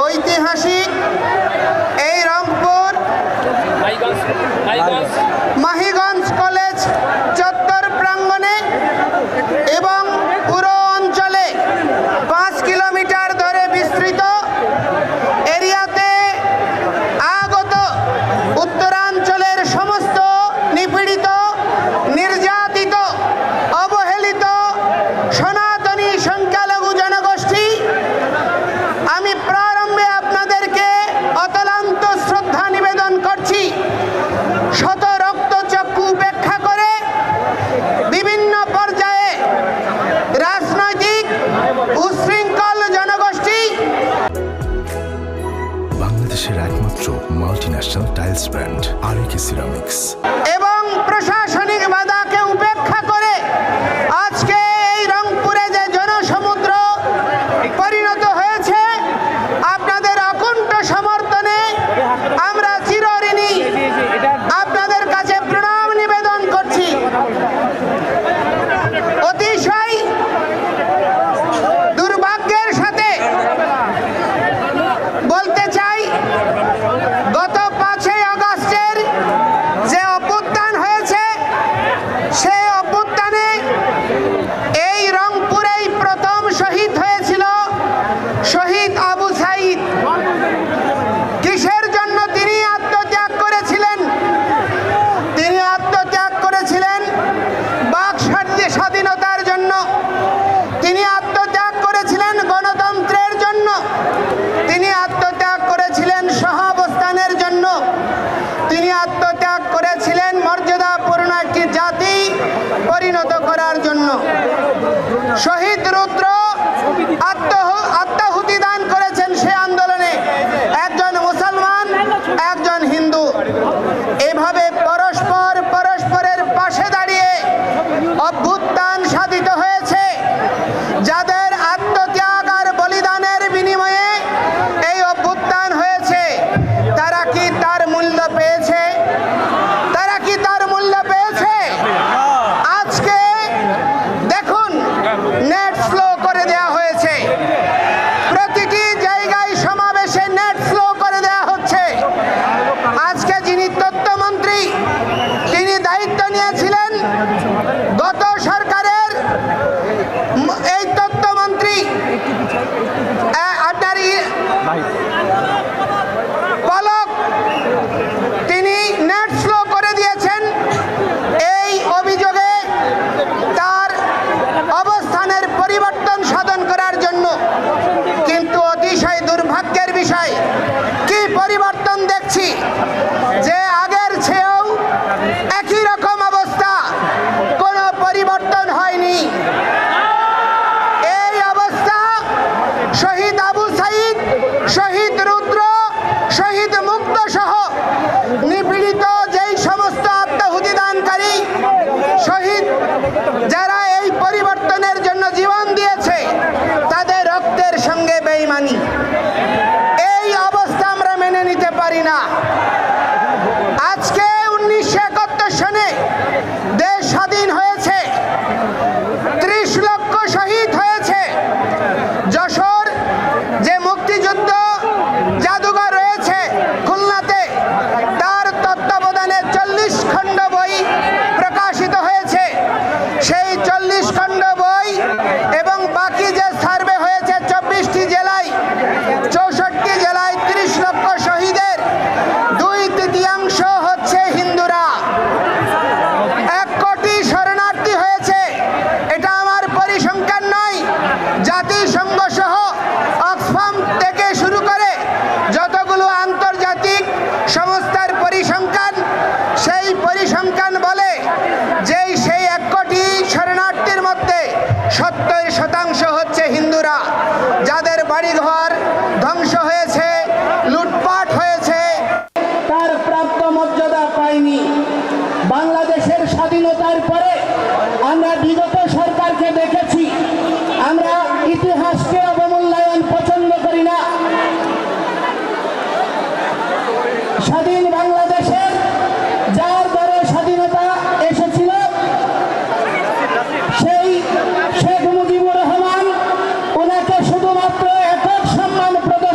ঐতিহাসিক এই রংপুর মাহিগঞ্জ কলেজ চত্বর প্রাঙ্গণে এবং পুরো অঞ্চলে 5 কিলোমিটার ধরে বিস্তৃত এরিয়াতে আগত উত্তরাঞ্চলের সমস্ত নিপীড়িত, নির্যাতিত, অবহেলিত সনাতনী সংখ্যালঘু জনগোষ্ঠী, আমি প্রারম্ভে আপনাদেরকে অতলান্ত শ্রদ্ধা নিবেদন করছি। শত রক্তচক্ষু উপেক্ষা করে বিভিন্ন পর্যায়ে রাজনৈতিক উশৃঙ্খল জনগোষ্ঠী বাংলাদেশের একমাত্র মাল্টিন্যাশনাল টাইলস ব্র্যান্ড আরএকে সিরামিক্স এবং প্রশাসনিক বাধাকে উপেক্ষা করে আজকে এই রংপুরে যে জনসমুদ্র পরিণত হয়েছে, আপনাদের অকুণ্ঠ সমর্থনে আমরা চিরঋণী। আপনাদের কাছে প্রণাম নিবেদন করছি। অতিশয় দুর্ভাগ্যের সাথে বলতে চাই, গত 5ই আগস্টের যে অভ্যুত্থান হয়েছে, সেই অভ্যুত্থানে এই রংপুরেই প্রথম শহীদ হয়েছিল শহীদ আবু সাঈদ। কিসের জন্য তিনি আত্মত্যাগ করেছিলেন? তিনি আত্মত্যাগ করেছিলেন বাক স্বাধীনতার জন্য, তিনি আত্মত্যাগ করেছিলেন গণতন্ত্রের জন্য, তিনি আত্মত্যাগ করেছিলেন সহাবস্থানের জন্য, তিনি আত্মত্যাগ করেছিলেন মর্যাদাপূর্ণ একটি জাতি পরিণত করার জন্য। শহীদ রুদ্র আত্মাহুতি দান করেছেন সে আন্দোলনে, একজন মুসলমান, একজন হিন্দু। এভাবে পরস্পরের পাশে দাঁড়িয়ে অভ্যুত্থান সাধিত হয়েছে। যাদের আত্মত্যাগ আর বলিদানের বিনিময়ে এই অভ্যুত্থান হয়েছে, তারা কি তার মূল্য পেয়েছে? তারা কি তার মূল্য পেয়েছে? আজকে দেখুন, নেট স্লো করে দেওয়া হয়েছে, প্রতিটি জায়গায় সমাবেশে নেট স্লো করে দেওয়া হচ্ছে। আজকে যিনি তথ্যমন্ত্রী, তিনি দায়িত্ব নিয়েছিলেন গত সরকারের, এই তথ্যমন্ত্রী আপনার পলক, তিনি নেট স্লো করে দিয়েছেন এই অভিযোগে তার অবস্থানের পরিবর্তন সাধন করার জন্য। কিন্তু অতিশয় দুর্ভাগ্যের বিষয়, কি পরিবর্তন দেখছি যে আগের চেয়েও একই রকম অবস্থা, কোনো পরিবর্তন হয়নি। এই অবস্থা শহীদ আবু সাঈদ, শহীদ রুদ্র, শহীদ মুক্ত সহ নিপীড়িত যেই সমস্ত আত্মাহুতি দানকারী শহীদ, যারা এই পরিবর্তনের জন্য জীবন দিয়েছে, তাদের রক্তের সঙ্গে বেঈমানি। এই অবস্থা আমরা মেনে নিতে পারি না। আজকে 1971 সনে দেশ স্বাধীন হয়েছে, 30 লক্ষ শহীদ হয়েছে। যশোর যে মুক্তিযুদ্ধ জাদুঘর রয়েছে খুলনাতে, তার তত্ত্বাবধানে 40 খণ্ড বই প্রকাশিত হয়েছে। সেই 40 খণ্ড বই এবং বাকি যে সার্ভে হয়েছে 24টি জেলায়, 64টি জেলায় 30 লক্ষ শহীদের 2/3 হচ্ছে হিন্দুরা। 1 কোটি শরণার্থী হয়েছে। এটা আমার পরিসংখ্যান নয়, জাতিসংঘ সহ অক্সফাম থেকে শুরু করে যতগুলো আন্তর্জাতিক সংস্থার পরিসংখ্যান, সেই পরিসংখ্যান বলে যে সেই 1 কোটি শরণার্থীর মধ্যে 70% হচ্ছে হিন্দুরা, যাদের বাড়িঘর ধ্বংস হয়েছে, লুটপাট হয়েছে, তার প্রাপ্ত মর্যাদা পায়নি। বাংলাদেশের স্বাধীনতার পরে আমরা বিগত সরকারকে দেখেছি, আমরা ইতিহাসকে অবমূল্যায়ন পছন্দ করি না। স্বাধীন বাংলাদেশের যার দ্বারা স্বাধীনতা এসেছিল, সেই শেখ মুজিবুর রহমান, ওনাকে শুধুমাত্র একক সম্মান প্রদান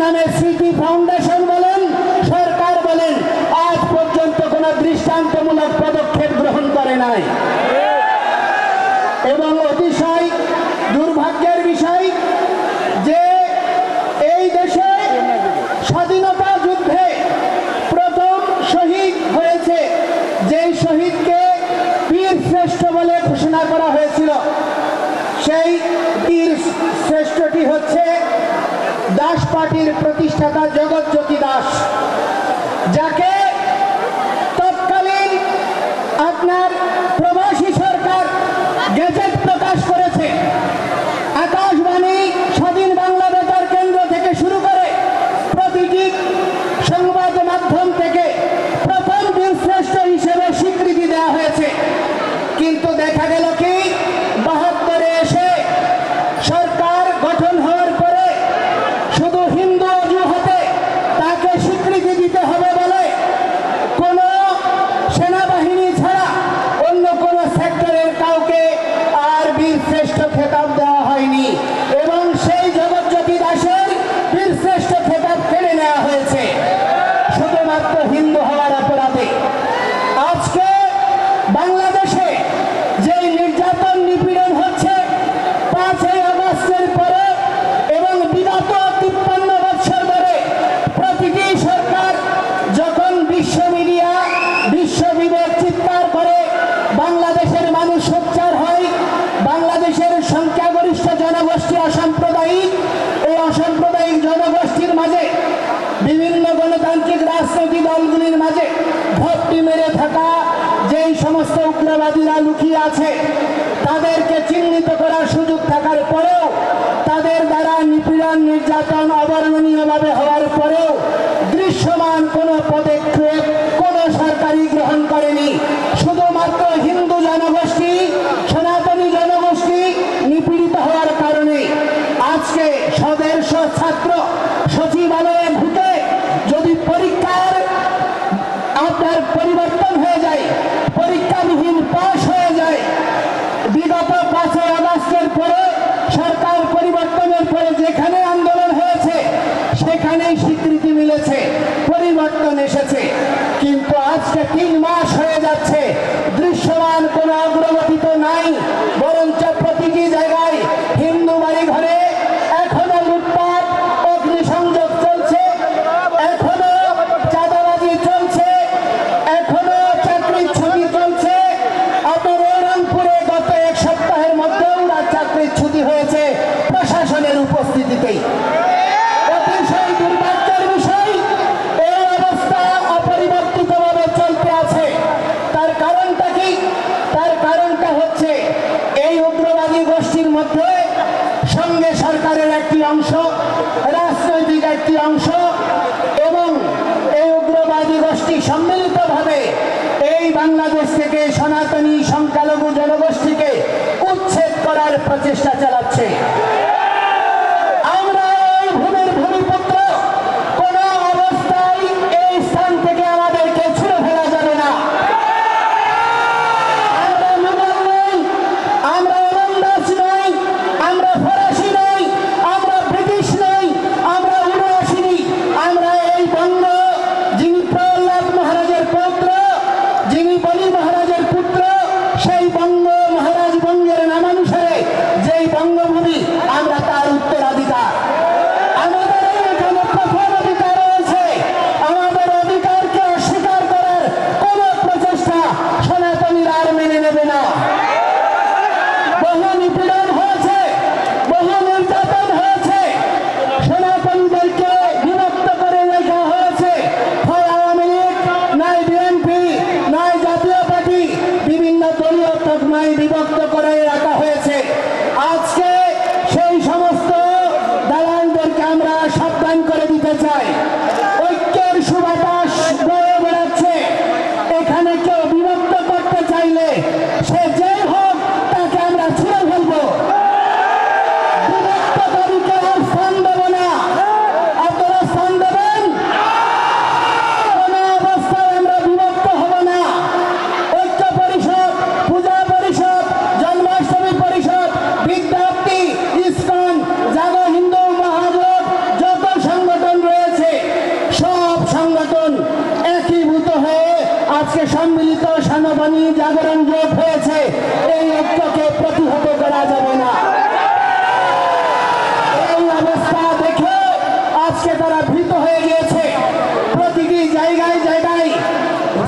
নামে স্মৃতি ফাউন্ডেশন বলেন, সরকার বলেন, আজ পর্যন্ত কোনো দৃষ্টান্তমূলক পদক্ষেপ গ্রহণ করে নাই। এবং অতিশয় দুর্ভাগ্যের বিষয় যে এই দেশে স্বাধীনতা যুদ্ধে প্রথম শহীদ হয়েছে, যেই শহীদকে বীর শ্রেষ্ঠ বলে ঘোষণা করা হয়েছিল, সেই বীর শ্রেষ্ঠটি হচ্ছে দাস পার্টির প্রতিষ্ঠাতা জগৎজ্যোতি দাস, যাকে তৎকালীন আপনার প্রবাসী সরকার গেজেট প্রকাশ করেছে। আকাশবাণী, স্বাধীন বাংলা বেতার কেন্দ্র থেকে শুরু করে প্রতিটি সংবাদ মাধ্যম থেকে প্রথম বীর শ্রেষ্ঠ হিসেবে স্বীকৃতি দেওয়া হয়েছে। কিন্তু দেখা গেল কি, 72-এ এসে সরকার গঠন হওয়ার পরে শুধু হিন্দু অজুহাতে তাকে স্বীকৃতি দিতে হবে বলে কোনো সেনাবাহিনী ছাড়া অন্য কোনো সেক্টরের কাউকে আর বীর শ্রেষ্ঠ খেতাব দেওয়া হয়নি, এবং সেই জগৎজ্যোতি দাসের বীর শ্রেষ্ঠ খেতাব কেড়ে নেওয়া হয়েছে শুধুমাত্র হিন্দু হওয়ার অপরাধে। আজকে বাংলাদেশে যে নির্যাতন নিপীড়ন হচ্ছে 5ই আগস্টের পরে এবং বিগত 53 বছর ধরে প্রতিটি সরকার যখন বিশ্ব মিডিয়া, বিশ্ব বিবেক চিৎকার করে, বাংলাদেশের মানুষ সোচ্চার হয়, বাংলাদেশের সংখ্যাগরিষ্ঠ জনগোষ্ঠী অসাম্প্রদায়িক, এই অসাম্প্রদায়িক জনগোষ্ঠীর মাঝে বিভিন্ন গণতান্ত্রিক রাজনৈতিক দলগুলির মাঝে ভর্তি মেরে থাকা যেই সমস্ত উগ্রবাদীরা লুকিয়ে আছে, তাদেরকে চিহ্নিত করার সুযোগ থাকার পরেও, তাদের দ্বারা নিপীড়ন নির্যাতন অবর্ণনীয়ভাবে হওয়ার পরেও দৃশ্যমান কোনো পদক্ষেপ কোনো সরকারই গ্রহণ করেনি। শুধুমাত্র হিন্দু জনগোষ্ঠী, সনাতনী জনগোষ্ঠী নিপীড়িত হওয়ার কারণে আজকে সদস্য ছাত্র সচিবালয়ে ঢুকে যদি পরীক্ষার আপনার পরিবর্তন হয়ে যায়, পরীক্ষাবিহীন পাশ হয়ে যায়, বিগত 5ই আগস্টের পরে সরকার পরিবর্তনের পরে যেখানে আন্দোলন হয়েছে সেখানেই স্বীকৃতি মিলেছে, পরিবর্তন এসেছে। কিন্তু আজকে 3 মাস হয়ে যাচ্ছে, দৃশ্যমান কোনো অগ্রগতি তো নাই, বরঞ্চ প্রতিটি জায়গায় হিন্দু বাড়ি ঘরে এখনো লুটপাট, অগ্নিসংযোগ চলছে, এখনো চাঁদাবাজি চলছে, এখনো চাকরির ছুটি চলছে। আপনার রংপুরে গত 1 সপ্তাহের মধ্যেও চাকরির ছুটি হয়েছে প্রশাসনের উপস্থিতিতেই। অতিশয় দুর্ভাগ্যের বিষয়, এই অবস্থা অপরিবর্তিতভাবে চলতে আছে। তার কারণটা কি? তার কারণটা হচ্ছে এই উগ্রবাদী গোষ্ঠীর মধ্যে সঙ্গে সরকারের একটি অংশ, রাজনৈতিক একটি অংশ এবং এই উগ্রবাদী গোষ্ঠী সম্মিলিতভাবে এই বাংলাদেশ থেকে সনাতনী সংখ্যালঘু জনগোষ্ঠীকে উচ্ছেদ করার প্রচেষ্টা চালাচ্ছে। আমরা এই ভূমির ভূমিপুত্র, কোন অবস্থায় এই স্থান থেকে আমাদেরকে ছুড়ে ফেলা যাবে না। আমরা মুঘল নই, আমরা ওলন্দাজ নই, আমরা ফরাসি নই, আমরা ব্রিটিশ নই, আমরা উড়ে আসিনি। আমরা এই বঙ্গ, যিনি প্রহ্লাদ মহারাজের পৌত্র, যিনি বলি মহারাজের পুত্র, সেই বঙ্গ মহারাজ বঙ্গের নামানুসারে যেই বঙ্গভূমি, আমরা তার উত্তরাধিকার। আমাদের এখানে প্রথম অধিকার রয়েছে। আমাদের অধিকারকে অস্বীকার করার কোন প্রচেষ্টা সনাতনীরা আর মেনে নেবে না। বহু নিপীড়ন হয়েছে, বহু নির্যাতন হয়েছে, সনাতনীদেরকে বিভক্ত করে রেখা হয়েছে। হয় আওয়ামী লীগ, নয় বিএনপি, নয় জাতীয় পার্টি, বিভিন্ন দলীয় তকমায় বিভক্ত করে রাখা হয়েছে। আজকে সেই সমস্ত দালালদেরকে আমরা সাবধান করে দিতে চাই। ঐক্যের সুবাতাস বয়ে বেড়াচ্ছে। এখানে কেউ বিভক্ত করতে চাইলে সে যেই হোক, তাকে আমরা ছুঁড়ে ফেলবো। বিভক্তকারীকে আর স্থান দেব না। আপনারা স্থান দেবেন? কোন অবস্থায় আমরা বিভক্ত হব না। ঐক্য পরিষদ, পূজা পরিষদ, জন্মাষ্টমী পরিষদ, বিদ্যার্থী, ইসকন, জাগো হিন্দু মহাজোট, যত সংগঠন আজকে সম্মিলিত সেনাবাহিনী জাগরণ জোট হয়েছে, এই ঐক্যকে প্রতিহত করা যাবে না। এই অবস্থা দেখে আজকে তারা ভীত হয়ে গিয়েছে। প্রতিটি জায়গায় জায়গায়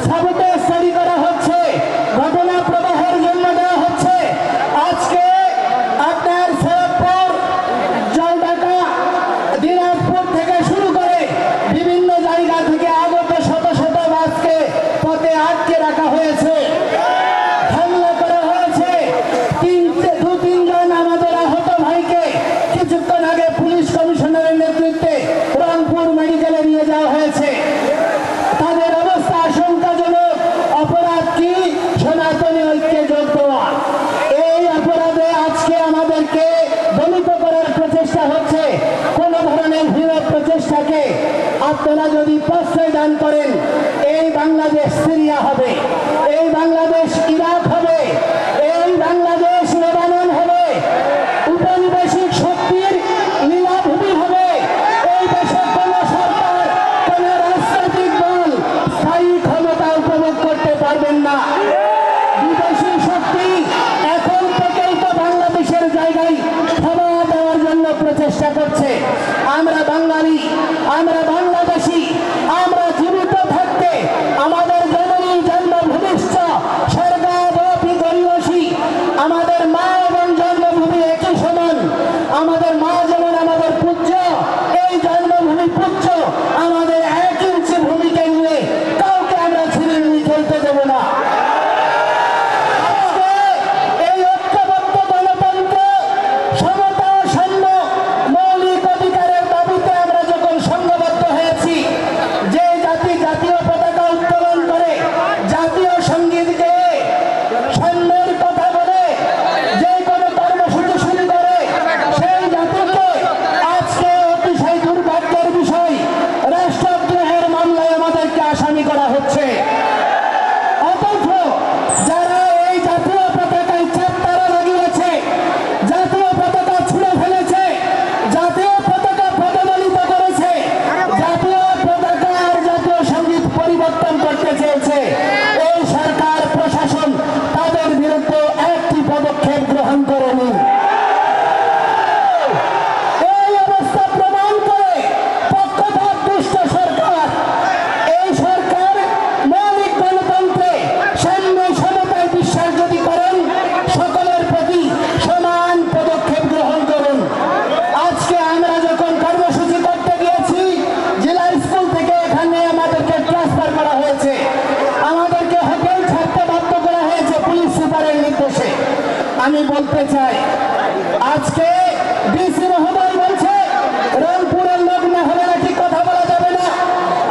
সাবুতে স্টাডি করা হচ্ছে, ঘটনা প্রবাহের জন্য দেওয়া হচ্ছে। আজকে আপনার সৈয়দপুর, জলঢাকা, দিনাজপুর থেকে শুরু করে বিভিন্ন জায়গা থেকে আগত শত শত বাসকে পথে আটকে রাখা হয়েছে, হামলা করা হয়েছে। দু তিনজন আমাদের আহত ভাইকে কিছুক্ষণ আগে পুলিশ কমিশনারের নেতৃত্বে রংপুর মেডিকেলে নিয়ে যাওয়া হয়েছে। তাদের অবস্থা আশঙ্কাজনক। অপরাধ কি? সনাতনী ঐক্যে যোগ দেওয়া। এই অপরাধে আজকে আমাদেরকে দমিত করার প্রচেষ্টা হচ্ছে। কোন ধরনের হীন প্রচেষ্টাকে আপনারা যদি প্রশ্রয় দান করেন, এই বাংলাদেশ সিরিয়া হবে, এই বাংলাদেশ ইরাক হবে, এই বাংলাদেশ লেবানন হবে, উপনিবেশিক শক্তির লীলাভূমি হবে। এই দেশে কোন সরকার, কোন রাজনৈতিক দল স্থায়ী ক্ষমতা উপভোগ করতে পারবেন না। বিদেশি শক্তি এখন থেকেই তো বাংলাদেশের জায়গায় ক্ষমা দেওয়ার জন্য প্রচেষ্টা করছে। আমরা বাঙালি, আমরা বাংলাদেশি, আমরা জীবিত থাকতে আমাদের জননী জন্মভূমিষ্ঠ স্বর্গাদপি গরীয়সী, আমাদের মা এবং জন্মভূমি একই সমান। আমাদের মা যেমন আমাদের পূজ্য, এই জন্মভূমি পূজ্য। আমাদের 1 ইঞ্চি ভূমিকে নিয়ে কাউকে আমরা ছিনিমিনি খেলতে দেব না। আজকে এই ঐক্যবদ্ধ গণতন্ত্র, সমতা, সাম্য, মৌলিক অধিকারের দাবিতে আমরা যখন সংঘবদ্ধ হয়েছি, যে জাতি জাতীয় পতাকা উত্তোলন করে, জাতীয় সঙ্গীত গেয়ে, সাম্যের কথা বলে, যে কোনো কর্মসূচি শুরু করে, সেই জাতিকে আজকে অতিশয় দুর্ভাগ্যের বিষয়, রাষ্ট্রদ্রোহের মামলায় আমাদেরকে আসামি করা হচ্ছে। অথচ যারা এই জাতীয় পতাকায় চাপ তারা লাগিয়েছে, জাতীয় পতাকা ছুঁড়ে ফেলেছে, জাতীয় পতাকা পদদলিত করেছে, জাতীয় পতাকা আর জাতীয় সঙ্গীত পরিবর্তন করতে চেয়েছে, এই সরকার প্রশাসন তাদের বিরুদ্ধে একটি পদক্ষেপ গ্রহণ করেনি। এই অবস্থা প্রমাণ করে পক্ষপাত দুষ্ট সরকার। এই সরকার মৌলিক গণতন্ত্রে, সাম্য, সমতায় বিশ্বাস যদি করেন, সকলের প্রতি সমান পদক্ষেপ গ্রহণ করুন। আজকে আমরা যখন কর্মসূচি করতে গিয়েছি, জেলা স্কুল থেকে এখানে আমাদেরকে ট্রান্সফার করা হয়েছে, আমাদেরকে হোটেল ছাড়তে বাধ্য করা হয়েছে পুলিশ সুপারের নির্দেশে। আমি বলতে চাই, আজকে ডিসি মহোদয় বলছে রংপুরের লোক না হলে নাকি কথা বলা যাবে না।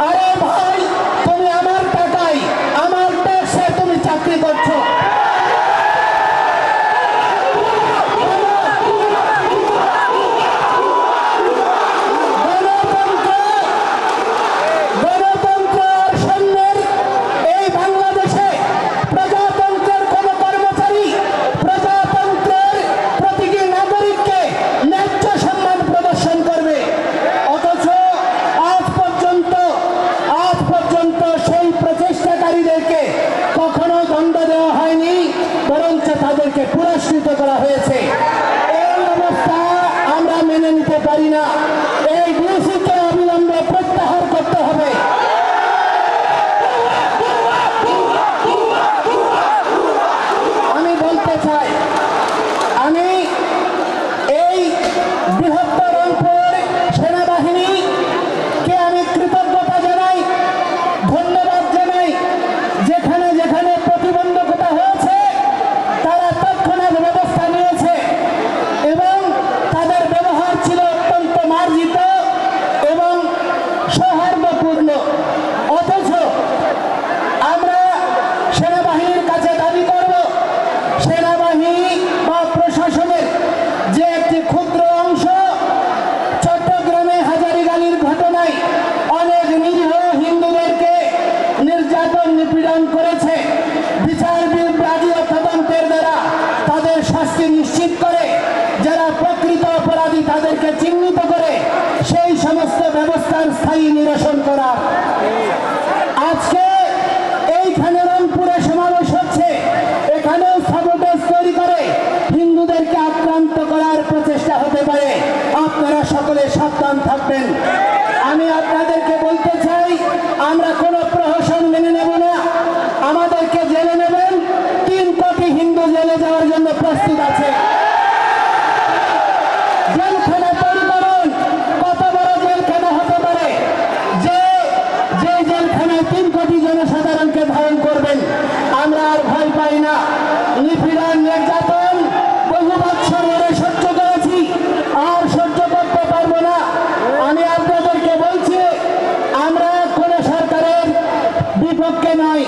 আরে ভাই, তুমি আমার টাকায়, আমার ট্যাক্সে তুমি চাকরি করছো। গণতন্ত্র আর সাম্যের এই বাংলাদেশে প্রজাতন্ত্রের কোন কর্মচারী প্রজাতন্ত্রের প্রতিটি নাগরিককে ন্যায্য সম্মান প্রদর্শন করবে। অথচ আজ পর্যন্ত সেই প্রচেষ্টাকারীদেরকে কখনো দণ্ড দেওয়া হয়নি, বরঞ্চ তাদেরকে পুরস্কৃত করা হয়েছে। এই অবস্থা আমরা মেনে নিতে পারি না। এই ডিসিকে অবিলম্বে প্রত্যাহার করতে হবে। আমি বলতে চাই, আমি এই বৃহত্তর রংপুর সেনাবাহিনীকে আমি কৃতজ্ঞতা জানাই, ধন্যবাদ জানাই। যেখানে যেখানে প্রতিবন্ধকতা হয়েছে, তারা তৎক্ষণাৎ ব্যবস্থা নিয়েছে এবং তাদের ব্যবহার ছিল অত্যন্ত মার্জিত এবং সৌহার্দ্যপূর্ণ। অথচ আমরা সেনাবাহিনীর কাছে দাবি করব, সেনাবাহিনী বা প্রশাসনের যে একটি ক্ষুদ্র অংশ চট্টগ্রামে হাজারীগালির ঘটনায় অনেক নিরীহ হিন্দুদেরকে নির্যাতন নিপীড়ন করেছে, বিচার বিভাগীয় তদন্তের দ্বারা তাদের শাস্তি নিশ্চিত করে, যারা প্রকৃত অপরাধী তাদেরকে চিহ্নিত করে সেই সমস্ত ব্যবস্থার স্থায়ী নিরসন করা। আজকে এইখানে সকলে সাবধান থাকবেন। আমি আপনাদেরকে বলতে চাই, আমরা কোনো প্রহসন মেনে নেব না। আমাদেরকে জেলে নেবেন, 3 কোটি হিন্দু জেলে যাওয়ার জন্য প্রস্তুত আছে। জেলখানা তৈরি করুন, কত বড় জেলখানা হতে পারে যে জেলখানায় 3 কোটি জনসাধারণকে ধারণ করবেন। আমরা আর ভয় পাই না। নিপীড়ন নির্যাতন বহু বছর ধরে সহ্য করেছি, আর সহ্য করতে পারবো না। আমি আপনাদেরকে বলছি, আমরা কোন সরকারের বিপক্ষে নই,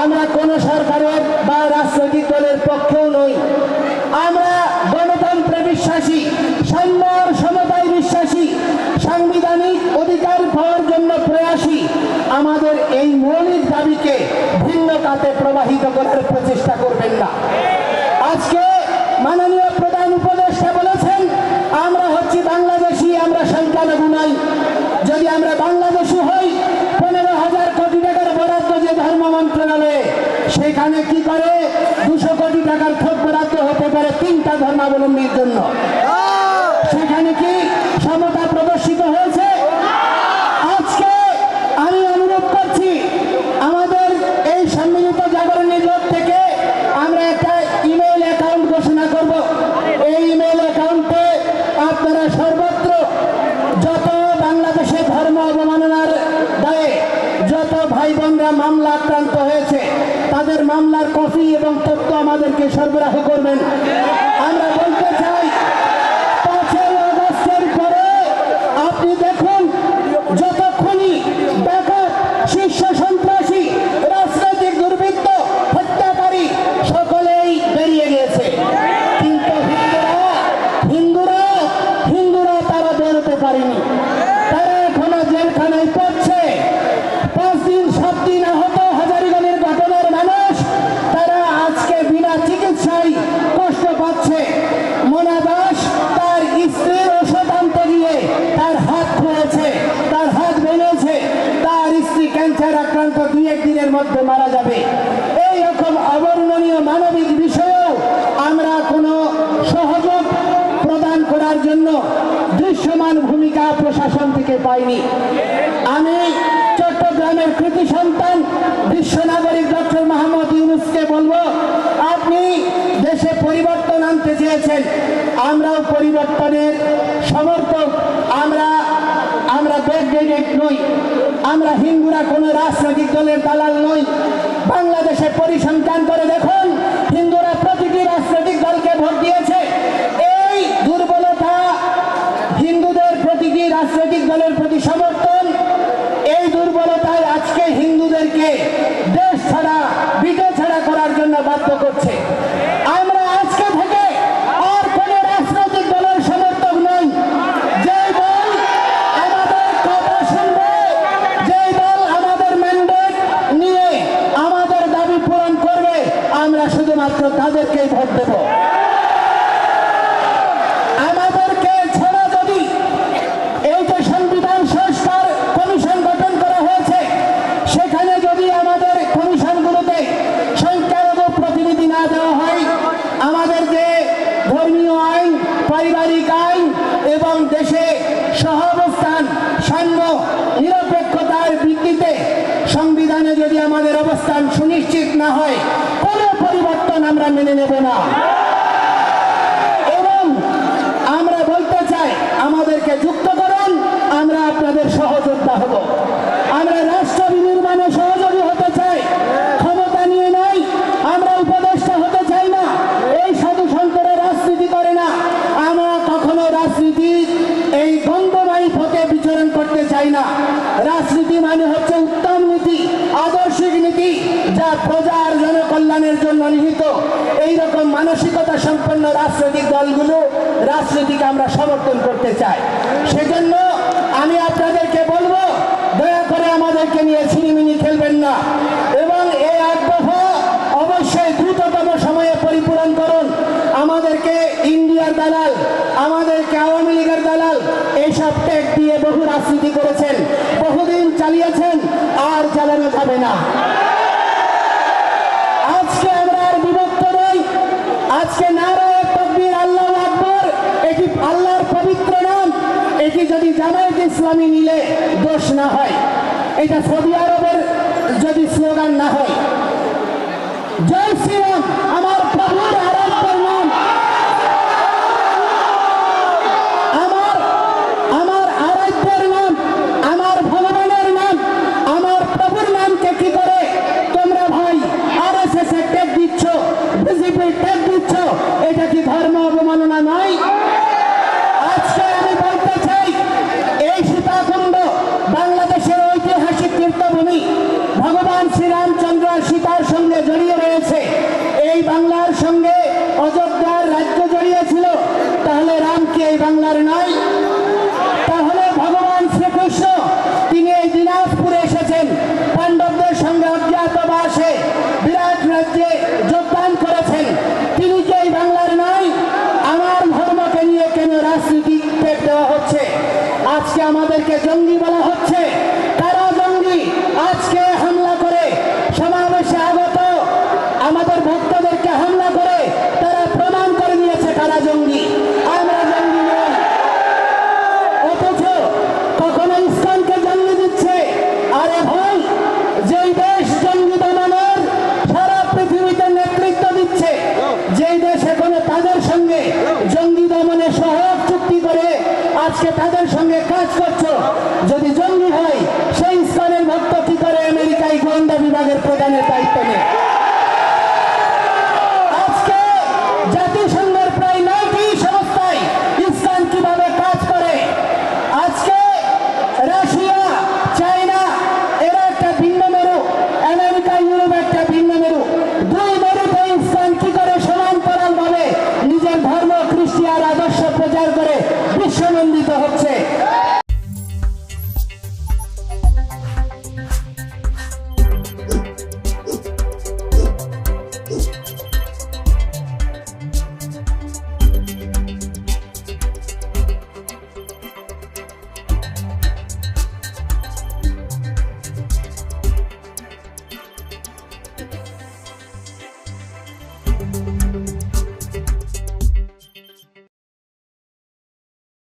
আমরা কোন সরকারের বা রাজনৈতিক দলের পক্ষেও নই। আমরা গণতন্ত্রে বিশ্বাসী, সাম্য আর সমতায় বিশ্বাসী, সাংবিধানিক অধিকার পাওয়ার জন্য প্রয়াসী। আমাদের এই মৌলিক দাবিকে ভিন্ন খাতে প্রবাহিত করার প্রচেষ্টা করবেন না। আজকে মাননীয় প্রধান উপদেষ্টা বলেছেন, আমরা হচ্ছি বাংলাদেশি, আমরা সংখ্যালঘু নই। যদি আমরা বাংলাদেশি হই, 15,000 কোটি টাকার বরাদ্দ যে ধর্ম মন্ত্রণালয়ে, সেখানে কি করে 200 কোটি টাকার থোক বরাদ্দ হতে পারে 3টা ধর্মাবলম্বীর জন্য। সেখানে কি সমতা প্রদর্শিত হয়েছে? আজকে আমি অনুরোধ করছি, আমাদের এই সম্মিলিত জাগরণী জোট থেকে আমরা একটা ইমেল অ্যাকাউন্ট ঘোষণা করব। এই ইমেল অ্যাকাউন্টে আপনারা সর্বত্র যত বাংলাদেশে ধর্ম অবমাননার দায়ে যত ভাই বোনরা মামলা আক্রান্ত হয়েছে, তাদের মামলার কপি এবং তথ্য আমাদেরকে সরবরাহ করবেন। আমরা বলতে চাই, 5ই আগস্টের পরে আপনি দেখুন, যত খুনি, ডাকাত, শীর্ষ সন্ত্রাসী, রাজনৈতিক দুর্বৃত্ত, হত্যাকারী সকলেই বেরিয়ে গিয়েছে। কিন্তু হিন্দুরা তারা বেরোতে পারেনি। তারা এখনো জেলখানায় পড়ছে। 5 দিন 7 দিন আহত হাজারীগঞ্জের ঘটনার মানুষ, তারা আজকে বিনা চিকিৎসায় কষ্ট পাচ্ছে। মোনা দাস তার স্ত্রীর ওষুধ আনতে গিয়ে তার হাত খুলেছে, তার হাত ভেঙেছে, তার স্ত্রী ক্যান্সার আক্রান্ত 2-1 দিনের মধ্যে মারা যাবে। এইরকম অবর্ণনীয় মানবিক বিষয়েও আমরা কোনো সহযোগ প্রদান করার জন্য দৃশ্যমান ভূমিকা প্রশাসন থেকে পাইনি। আমি চট্টগ্রামের কৃতি সন্তান বিশ্ব নাগরিক ডক্টর মোহাম্মদ ইউনূসকে বলবো, আপনি দেশে পরিবর্তন আনতে চেয়েছেন, আমরাও পরিবর্তনের সমর্থক। আমরা ব্যাকডেটেড নই, আমরা হিন্দুরা কোনো রাজনৈতিক দলের দালাল নই। বাংলাদেশে পরিসংখ্যান করে দেখুন, হিন্দুরা প্রতিটি রাজনৈতিক দলকে ভোট দিয়েছে। এই দুর্বলতা, হিন্দুদের প্রতিটি রাজনৈতিক দলের প্রতি সমর্থন, এই দুর্বলতায় আজকে হিন্দুদেরকে দেশ ছাড়া, বিটে ছাড়া করার জন্য বাধ্য করছে। আমরা আজকে থেকে আর কোন রাজনৈতিক দলের সমর্থক নই। যে দল আমাদের কথা শুনবে, যে দল আমাদের ম্যান্ডেট নিয়ে আমাদের দাবি পূরণ করবে, আমরা শুধুমাত্র তাদেরকেই ভোট দেব। আমাদেরকে ছাড়া যদি এই যে সংবিধান সংস্কার কমিশন গঠন করা হয়েছে, সেখানে যদি আমাদের কমিশনগুলোতে সংখ্যালঘু প্রতিনিধি না দেওয়া হয়, আমাদের যে ধর্মীয় আইন, পারিবারিক আইন এবং দেশে সহাবস্থান, সাম্য, নিরপেক্ষতার ভিত্তিতে সংবিধানে যদি আমাদের অবস্থান সুনিশ্চিত না হয়, কোনো পরিবর্তন আমরা মেনে নেব না। এবং আমরা বলতে চাই, আমাদেরকে যুক্ত করুন, আমরা আপনাদের সহযোদ্ধা হব। আমরা রাষ্ট্র বিনির্মাণে সহযোগী হতে চাই, ক্ষমতা নিয়ে নয়। আমরা উপদেষ্টা হতে চাই না। এই সাধু সন্তরা রাজনীতি করে না। আমরা কখনো রাজনীতির এই গন্ধময়ী পথে বিচরণ করতে চাই না। রাজনীতি মানে হচ্ছে উত্তম নীতি, আদর্শিক নীতি, যা প্রজার জনকল্যাণের জন্য নিহিত। এইরকম মানসিকতা সম্পন্ন রাজনৈতিক দলগুলো রাজনীতিকে আমরা সমর্থন করতে চাই। সেজন্য আমি আপনাদেরকে বলবো, দয়া করে আমাদেরকে নিয়ে ছিনিমিনি খেলবেন না এবং এই 8 দফা অবশ্যই দ্রুততম সময়ে পরিপূরণ করুন। আমাদেরকে ইন্ডিয়ার দালাল, আমাদেরকে আওয়ামী লীগের দালাল এইসব ট্যাগ দিয়ে বহু রাজনীতি করেছেন, বহুদিন চালিয়েছেন, আর চালানো যাবে না। আজকে আমরা আর বিভক্ত নই। আজকে নারায়ে তাকবীর, আল্লাহু আকবার, এটি আল্লাহর পবিত্র নাম, এটি যদি জামায়াত ইসলামী নিলে দোষ না হয়, এটা সৌদি আরবের যদি স্লোগান না হয়, জয় শ্রীরাম আমার প্রভুর আরাধ্যের নাম, আমার আরাধ্যের নাম, আমার ভগবানের নাম, আমার প্রভুর নামকে কি করে তোমরা ভাই আরএসএস এর ট্যাগ দিচ্ছ, বিজেপির ট্যাগ দিচ্ছ? এটা কি ধর্ম অবমাননা নয়? আজকে আমি বলতে চাই, এই সীতাকুণ্ড বাংলাদেশের ঐতিহাসিক তীর্থভূমি, ভগবান শ্রীরামচন্দ্র সীতার সঙ্গে জড়িয়ে রয়েছে। এই বাংলার সঙ্গে অযোধ্যার রাজ্য জড়িয়ে ছিল, তাহলে রাম কি এই বাংলার নয়? তাহলে ভগবান শ্রীকৃষ্ণ তিনি এই দিনাজপুরে এসেছেন, পাণ্ডবদের সঙ্গে অজ্ঞাতবাসে বিরাট রাজ্যে যোগদান করেছেন, তিনি কি এই বাংলার নয়? আমার ধর্মকে নিয়ে কেন রাজনীতি পেট দেওয়া হচ্ছে? আজকে আমাদেরকে জঙ্গি বলা হচ্ছে। তারা জঙ্গি, আজকে হামলা করে সমাবেশে আগত আমাদের ভক্তদেরকে হামলা করে তারা প্রমাণ করে দিয়েছে তারা জঙ্গি। আমরা জঙ্গি নই। অথচ কখনো ইসলামকে জঙ্গি দিচ্ছে। আরে ভাই, যেই দেশ জঙ্গি দমনের সারা পৃথিবীতে নেতৃত্ব দিচ্ছে, যেই দেশ এখনো তাদের সঙ্গে জঙ্গি দমনে সহায়ক চুক্তি করে আজকে তাদের সঙ্গে কাজ করছো,